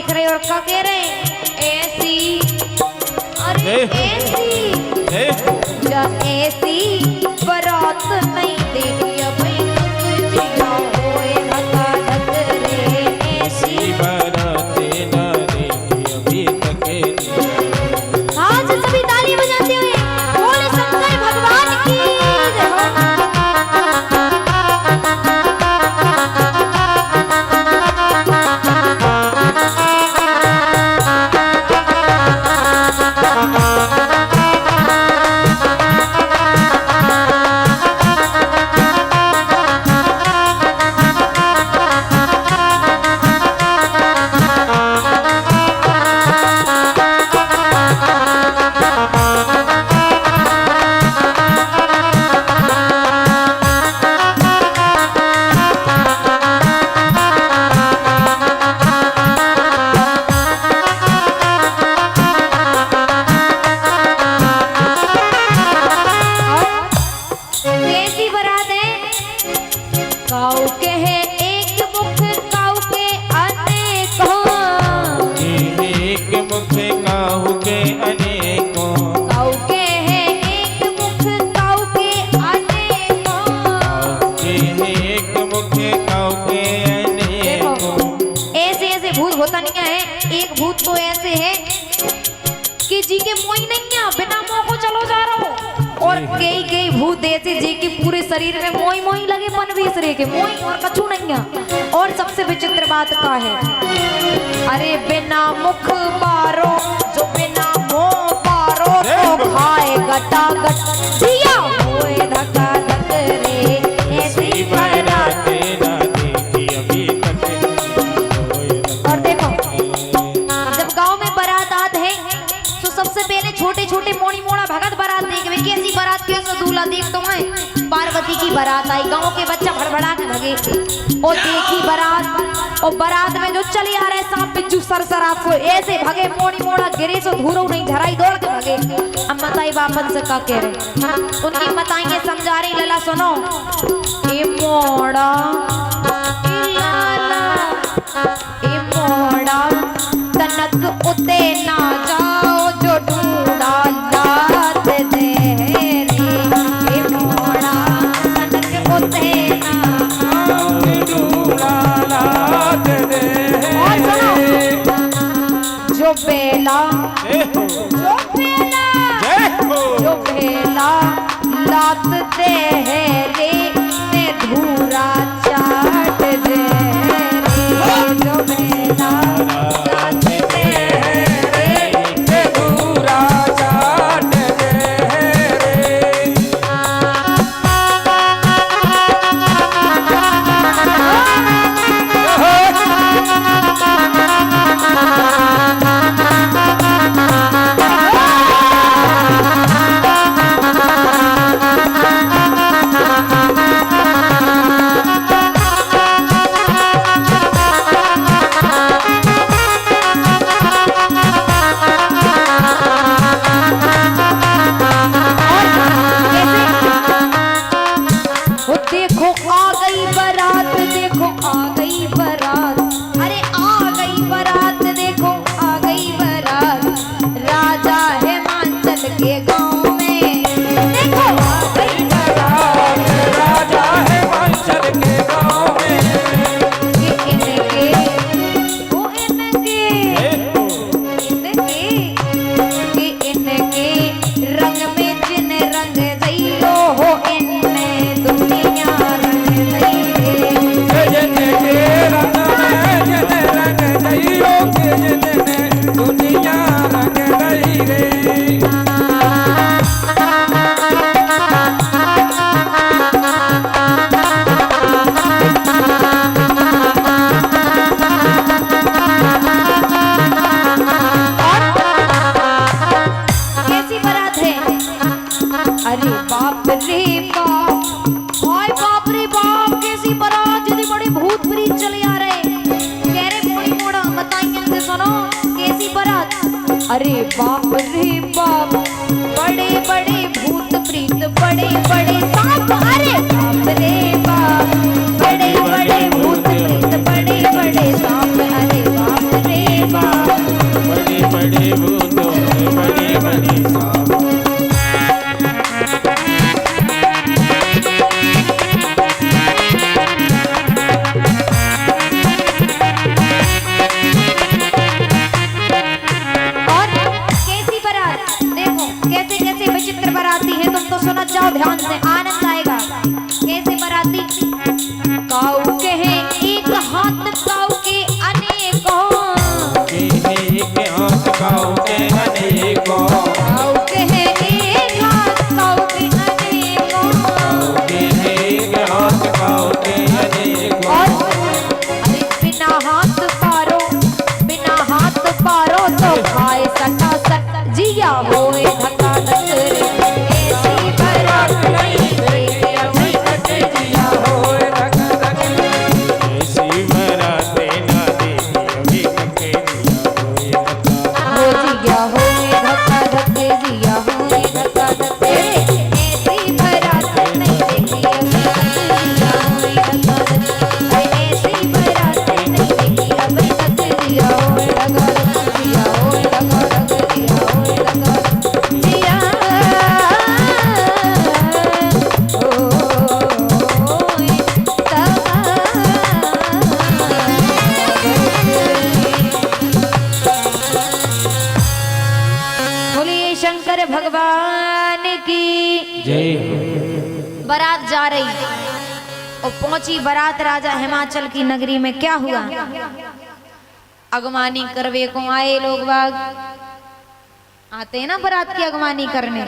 देख रहे और क्या कह रहे ऐसी, अरे ऐसी ऐसी बारात नहीं देखी भाई जिया होए धक्का धक रे, ऐसी बारात ना देखी अभी तक। आज सभी ताली बजाते हुए बोले शंकर भगवान की काऊ के है एक मुख काऊ के अनेकों, एक मुख काऊ के अनेकों, काऊ के है एक मुख काऊ के अनेकों, एक मुख काऊ के अनेकों। ऐसे ऐसे भूत होता नहीं है। एक भूत तो ऐसे है कि जी के मोई नहीं है, बिना मोह को चलो जा रहा हूँ। और कई कई भूत ऐसे जी के पूरे शरीर में मोई मोई लगे पन बेसरे के मोई और कछु नहीं है। और सबसे विचित्र बात का है, अरे बिना मुख पारो जो बिना मुंह पारो तो खाए गटा गट जिया होए धक्का धक रे, ऐसी बारात ना देखी अभी तक। और देखो जब गांव में बारात आत है तो सबसे पहले छोटे छोटे मोड़ी मोड़ा भगत बारात देखे, कैसी बारात कैसा दूल्हा देख तो है। पार्वती की बारात आई, गांव के बच्चा भड़बड़ा के भगे और देखी बारात, और बारात में जो चले आ रहे सांप बिच्छू सरसरा को ऐसे भगे, मोड़ी मोड़ा गिरे सो धूरो नहीं धराई दौड़ के भगे। अब मताई बापन से का कह रहे, उनकी मताइए समझा रही लला सुनो, ए मोड़ा ए लाला ए मोड़ा तनक उते ना जाओ जो ढूंढा लात दे रे, ए मोड़ा तनक उते ना ढूंढा लात दे। और सुनो जो बेला जो बेला लात दे रे ने धूरा चाट दे रे, जो बेला लात दे रे धूरा चाट दे रे। देखो आ गई बारात, देखो आ गई बारात, अरे आ गई बारात, देखो आ गई बारात, राजा हिमाचल के गांव में देखो आ गई बारात, राजा हिमाचल के गांव में। इनके ओ इनके रंग में जिन रंग दैलो हो इनने दुनिया रंग दैले, दुनिया रंग रही रे। कैसी बारात है, अरे बाप रे बाप, हाय बाप रे बाप, कैसी बारात यदि बड़े भूत प्रीत चले आ रहे, कह रहे मोड़ी मोड़ा बताइए से सुनो कैसी बारात, अरे बाप रे बाप, बड़े बड़े भूत प्रीत बड़े बड़े सांप, अरे बाप रे बाप, बड़े बड़े भूत प्रीत बड़े बड़े सांप, अरे बाप रे बाप। भूतों में बड़ी बड़ी सावा। और कैसी बारात, देखो कैसे कैसे विचित्र बाराती है, तुम तो सुनो जाओ ध्यान से, आनंद आएगा। कैसे बाराती, काऊ के हैं एक हाथ, काऊ के अनेकों, एक हाथ काऊ के अनेकों, काऊ के हैं एक हाथ, काऊ के अनेकों, एक हाथ काऊ के अनेकों। और अरे बिना हाथ पारो, बिना हाथ पारो तो खाए सटा सट जिया होए धक्का धक रे, ऐसी बारात नहीं देखी अभी तक जिया होए धक धक, ऐसी बराते ना देखी अभी तक जिया होए धक्का। वो जिया होए धक्का धक, जिया होए धक्का धक रे, ऐसी बारात नहीं देखी अभी तक जिया होए धक्का धक, ऐसी बारात नहीं देखी अभी तक जिया होए धक्का धक, जिया होए धक्का धक, जिया होए धक्का धक, जिया बोलिए शंकर भगवान की। जय। बारात जा रही और पहुंची बारात राजा हिमाचल की नगरी में। क्या हुआ, अगवानी करवे को आए लोग बाग, आते हैं ना बारात की अगवानी करने,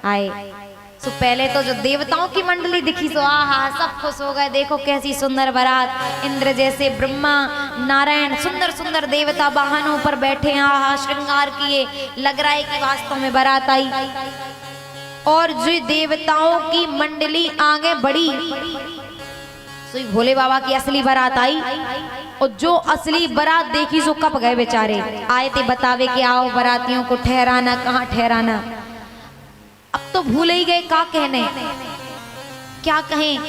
आए। सो पहले तो जो देवताओं की मंडली दिखी सो आहा सब खुश हो गए, देखो कैसी सुंदर बारात, इंद्र जैसे ब्रह्मा नारायण सुंदर सुंदर देवता वाहनों पर बैठे, आहा श्रृंगार किए, लग रहा है कि वास्तव में बारात आई। और जो देवताओं की मंडली आगे बढ़ी, सो भोले बाबा की असली बारात आई। और जो असली बारात देखी सो कब गए बेचारे, आए थे बतावे कि आओ बारातियों को ठहराना, कहाँ ठहराना। अब तो भूल ही गए क्या कहने, क्या कहें।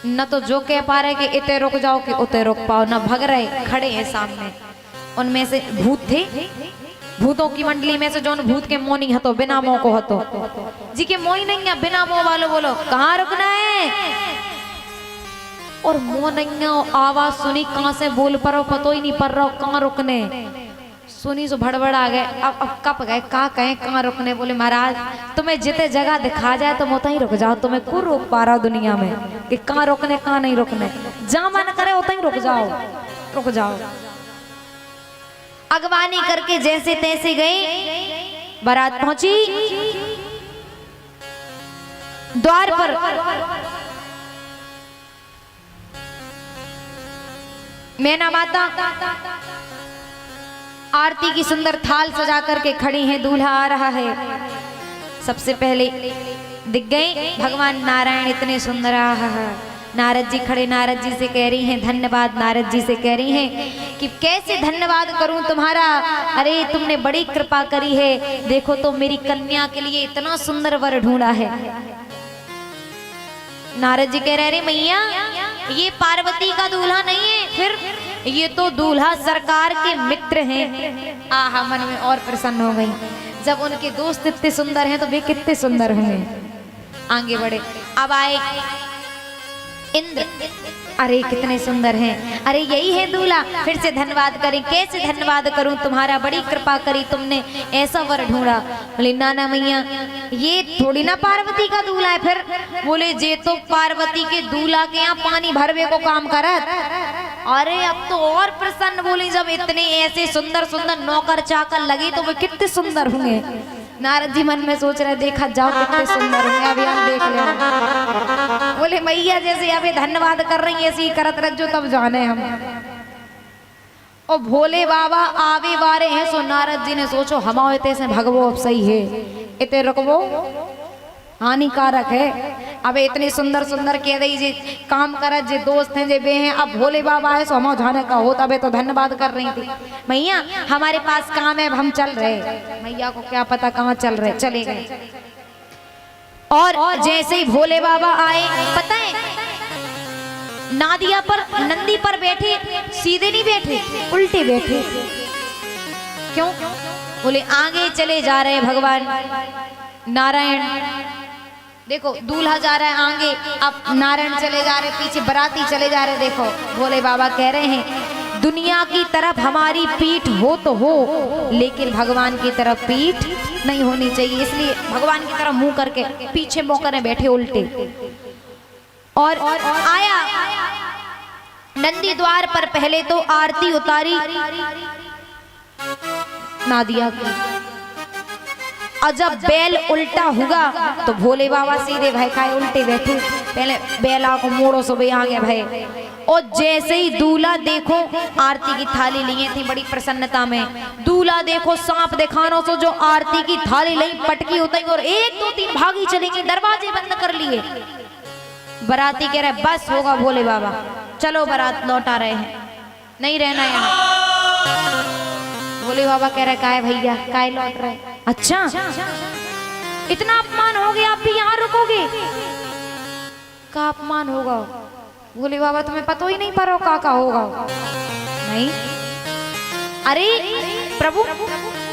न तो जो कह पा रहे कि इते रुक जाओ कि उते रुक पाओ, न भग रहे, खड़े हैं सामने। उनमें से भूत थे, भूतों की मंडली में से जो भूत के मोनी हतो, बिना मोह को हतो, जी के मोही नहीं है, बिना मोह वालों बोलो कहाँ रुकना है। और मोह नहीं आवाज सुनी, कहाँ से बोल परो पतो ही नहीं पड़ रहा कहाँ रुकने, सुनी सो भड़बड़ आ गए। अब कब गए, कहाँ कहें कहाँ रुकने। बोले महाराज तुम्हें जिते जगह दिखा जाए तुम उतना ही रुक जाओ, तुम्हें कौन रोक पा रहा हो दुनिया में कि कहाँ रुकने कहाँ नहीं रुकने, जहाँ मन करे उतना ही रुक जाओ, रुक जाओ। अगवानी करके जैसे तैसे गए, बारात पहुंची द्वार पर। मैना माता आरती की सुंदर थाल सजा करके खड़ी हैं, दूल्हा आ रहा है। सबसे पहले दिख गए भगवान नारायण, इतने सुंदर। नारद जी खड़े, नारद जी से कह रही हैं धन्यवाद, नारद जी से कह रही हैं कि कैसे धन्यवाद करूं तुम्हारा, अरे तुमने बड़ी कृपा करी है, देखो तो मेरी कन्या के लिए इतना सुंदर वर ढूंढा है। नारद जी कह रहे अरे मैया ये पार्वती का दूल्हा नहीं है, फिर ये तो दूल्हा सरकार के मित्र हैं। आहा मन में और प्रसन्न हो गई, जब उनके दोस्त इतने सुंदर हैं तो वे कितने सुंदर होंगे। आगे बढ़े, अब आए इंद्र, अरे कितने सुंदर हैं, अरे यही है दूल्हा, फिर से धन्यवाद करें। कैसे धन्यवाद करूं तुम्हारा, बड़ी कृपा करी तुमने, ऐसा वर ढूंढा। बोले नाना मैया ये थोड़ी ना पार्वती का दूल्हा है। फिर बोले जे तो पार्वती के दूल्हा के यहाँ पानी भरवे को काम करत। अरे अब तो और प्रसन्न, बोली जब इतने ऐसे सुंदर सुंदर नौकर चाकर लगे तो वे कितने सुंदर होंगे। नारद जी मन में सोच रहे देखा जाओ कितने सुंदर होंगे, अभी हम देख ले। बोले मैया जैसे अभी धन्यवाद कर रही है ऐसे ही करत रख जो, तब जाने हम। और भोले बाबा आवे वारे हैं, सो नारद जी ने सोचो हम इतने से भगवो अब सही है, इतने रखबो हानिकारक है। अब इतनी सुंदर सुंदर कह रही जी काम करत जे दोस्त हैं जे बे हैं, अब भोले बाबा है सो हम जाने का हो, तबे तो धन्यवाद कर रही थी। मैया हमारे पास काम है, अब हम चल रहे। मैया को क्या पता कहाँ चल रहे, चले गए। और जैसे ही भोले बाबा आए, पता है नादिया पर नंदी पर बैठे, सीधे नहीं बैठे, उल्टे बैठे। क्यों? बोले आगे चले जा रहे भगवान नारायण। देखो दूल्हा जा रहा है आगे, अब नारायण चले जा रहे, पीछे बराती चले जा रहे। देखो भोले बाबा कह रहे हैं दुनिया की तरफ हमारी पीठ हो तो हो, लेकिन भगवान की तरफ पीठ नहीं होनी चाहिए। इसलिए भगवान की तरफ मुंह करके पीछे मुंह करके बैठे उल्टे। और आया नंदी द्वार पर, पहले तो आरती उतारी नादिया की, और जब बैल उल्टा हुआ तो भोले बाबा सीधे भय खाए उल्टे बैठे। पहले बैला को मोड़ो सो आ गया भय। और जैसे ही दूल्हा देखो, आरती की थाली लिए थी बड़ी प्रसन्नता में, दूल्हा देखो सांप दिखानो सो जो आरती की थाली ली पटकी उतारी और 1 2 3 भागी चलेंगे, दरवाजे बंद कर लिए। बराती कह रहे बस होगा भोले बाबा, चलो बारात लौटा रहे हैं, नहीं रहना यहाँ। भोले बाबा कह रहे काहे भैया, काहे लौट रहे? अच्छा इतना अपमान हो गया, आप भी यहाँ रुकोगे? का अपमान होगा? भोले बाबा तुम्हें पता ही नहीं पा का होगा? नहीं, अरे प्रभु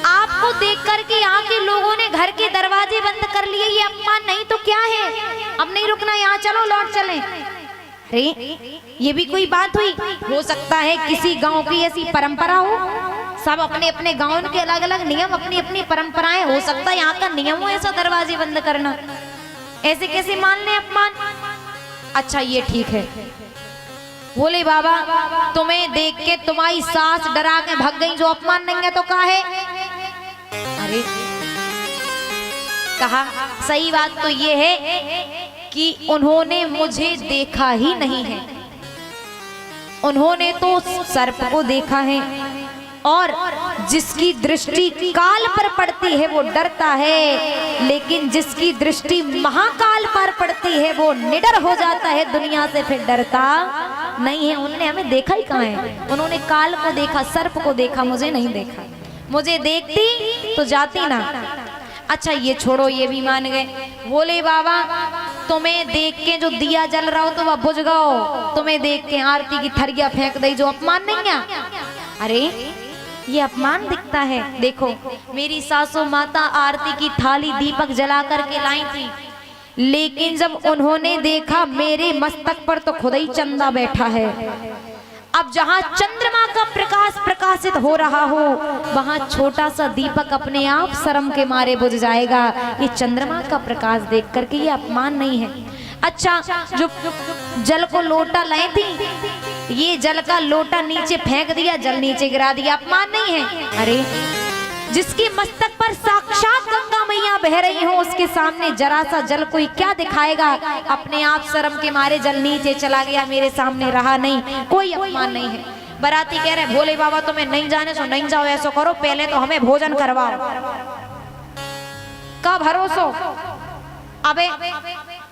आपको देख करके यहाँ के लोगों ने घर के दरवाजे बंद कर लिए, ये अपमान नहीं तो क्या है? अब नहीं रुकना यहाँ, चलो लौट चलें। अरे ये भी कोई बात हुई? हो सकता है किसी गांव की ऐसी परंपरा हो, सब अपने अपने गांव के अलग अलग नियम, अपनी अपनी परंपराएं, हो सकता है यहाँ का नियम हो ऐसा दरवाजे बंद करना। ऐसे कैसे मान ले अपमान? अच्छा ये ठीक है, भोले बाबा तुम्हें देख के तुम्हारी सास डरा के भाग गई, जो अपमान नहीं है तो क्या है? अरे कहा सही बात तो ये है कि उन्होंने मुझे देखा ही नहीं है, उन्होंने तो सर्प को देखा है, और जिसकी दृष्टि काल पर पड़ती है वो डरता है, लेकिन जिसकी दृष्टि महाकाल पर पड़ती है वो निडर हो जाता है, दुनिया से फिर डरता नहीं है। उन्होंने हमें देखा ही कहाँ है? उन्होंने काल को देखा, सर्प को देखा, मुझे नहीं देखा। मुझे देखती तो जाती ना। अच्छा ये छोड़ो, ये भी मान गए भोले बाबा तुम्हें देख के जो दिया जल रहा हो तो वह बुझ गओ, तुम्हें देख के आरती की थरिया फेंक दी, जो अपमान नहीं है? अरे ये अपमान दिखता है। देखो मेरी सासू माता आरती की थाली दीपक जला करके लाई थी, लेकिन जब उन्होंने देखा मेरे मस्तक पर तो खुद ही चंदा बैठा है। अब जहाँ चंद्रमा का प्रकाश प्रकाशित हो रहा हो, वहाँ छोटा सा दीपक अपने आप शर्म के मारे बुझ जाएगा। ये चंद्रमा का प्रकाश देख करके ये अपमान नहीं है। अच्छा जो जल को लोटा लाई थी, ये जल का लोटा नीचे फेंक दिया, जल नीचे गिरा दिया, अपमान नहीं है? अरे जिसके मस्तक पर साक्षात गंगा मैया बह रही हो, उसके सामने जरा सा जल कोई क्या दिखाएगा? अपने आप शर्म के मारे जल नीचे चला गया, मेरे सामने रहा नहीं, कोई अपमान नहीं है। बराती कह रहे भोले बाबा तुम्हें नहीं जाने सो नहीं जाओ, ऐसा करो पहले तो हमें भोजन करवाओ। का भरोसो? अबे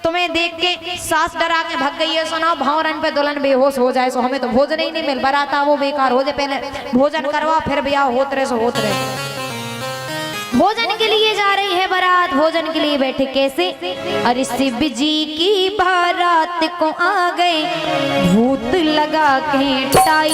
तुम्हें देख के सास डरा के भाग गई है, सुनाओ भौरन पे दुल्हन बेहोश हो जाए सो हमें तो भोजन ही नहीं मिल, बराता वो बेकार हो जाए, पहले भोजन करवाओ फिर ब्याह होत रहे सो होत रहे। भोजन के लिए जा रही है बारात, भोजन के लिए बैठे कैसे? अरे शिव जी की बारात को आ गए भूत लगा के टाई,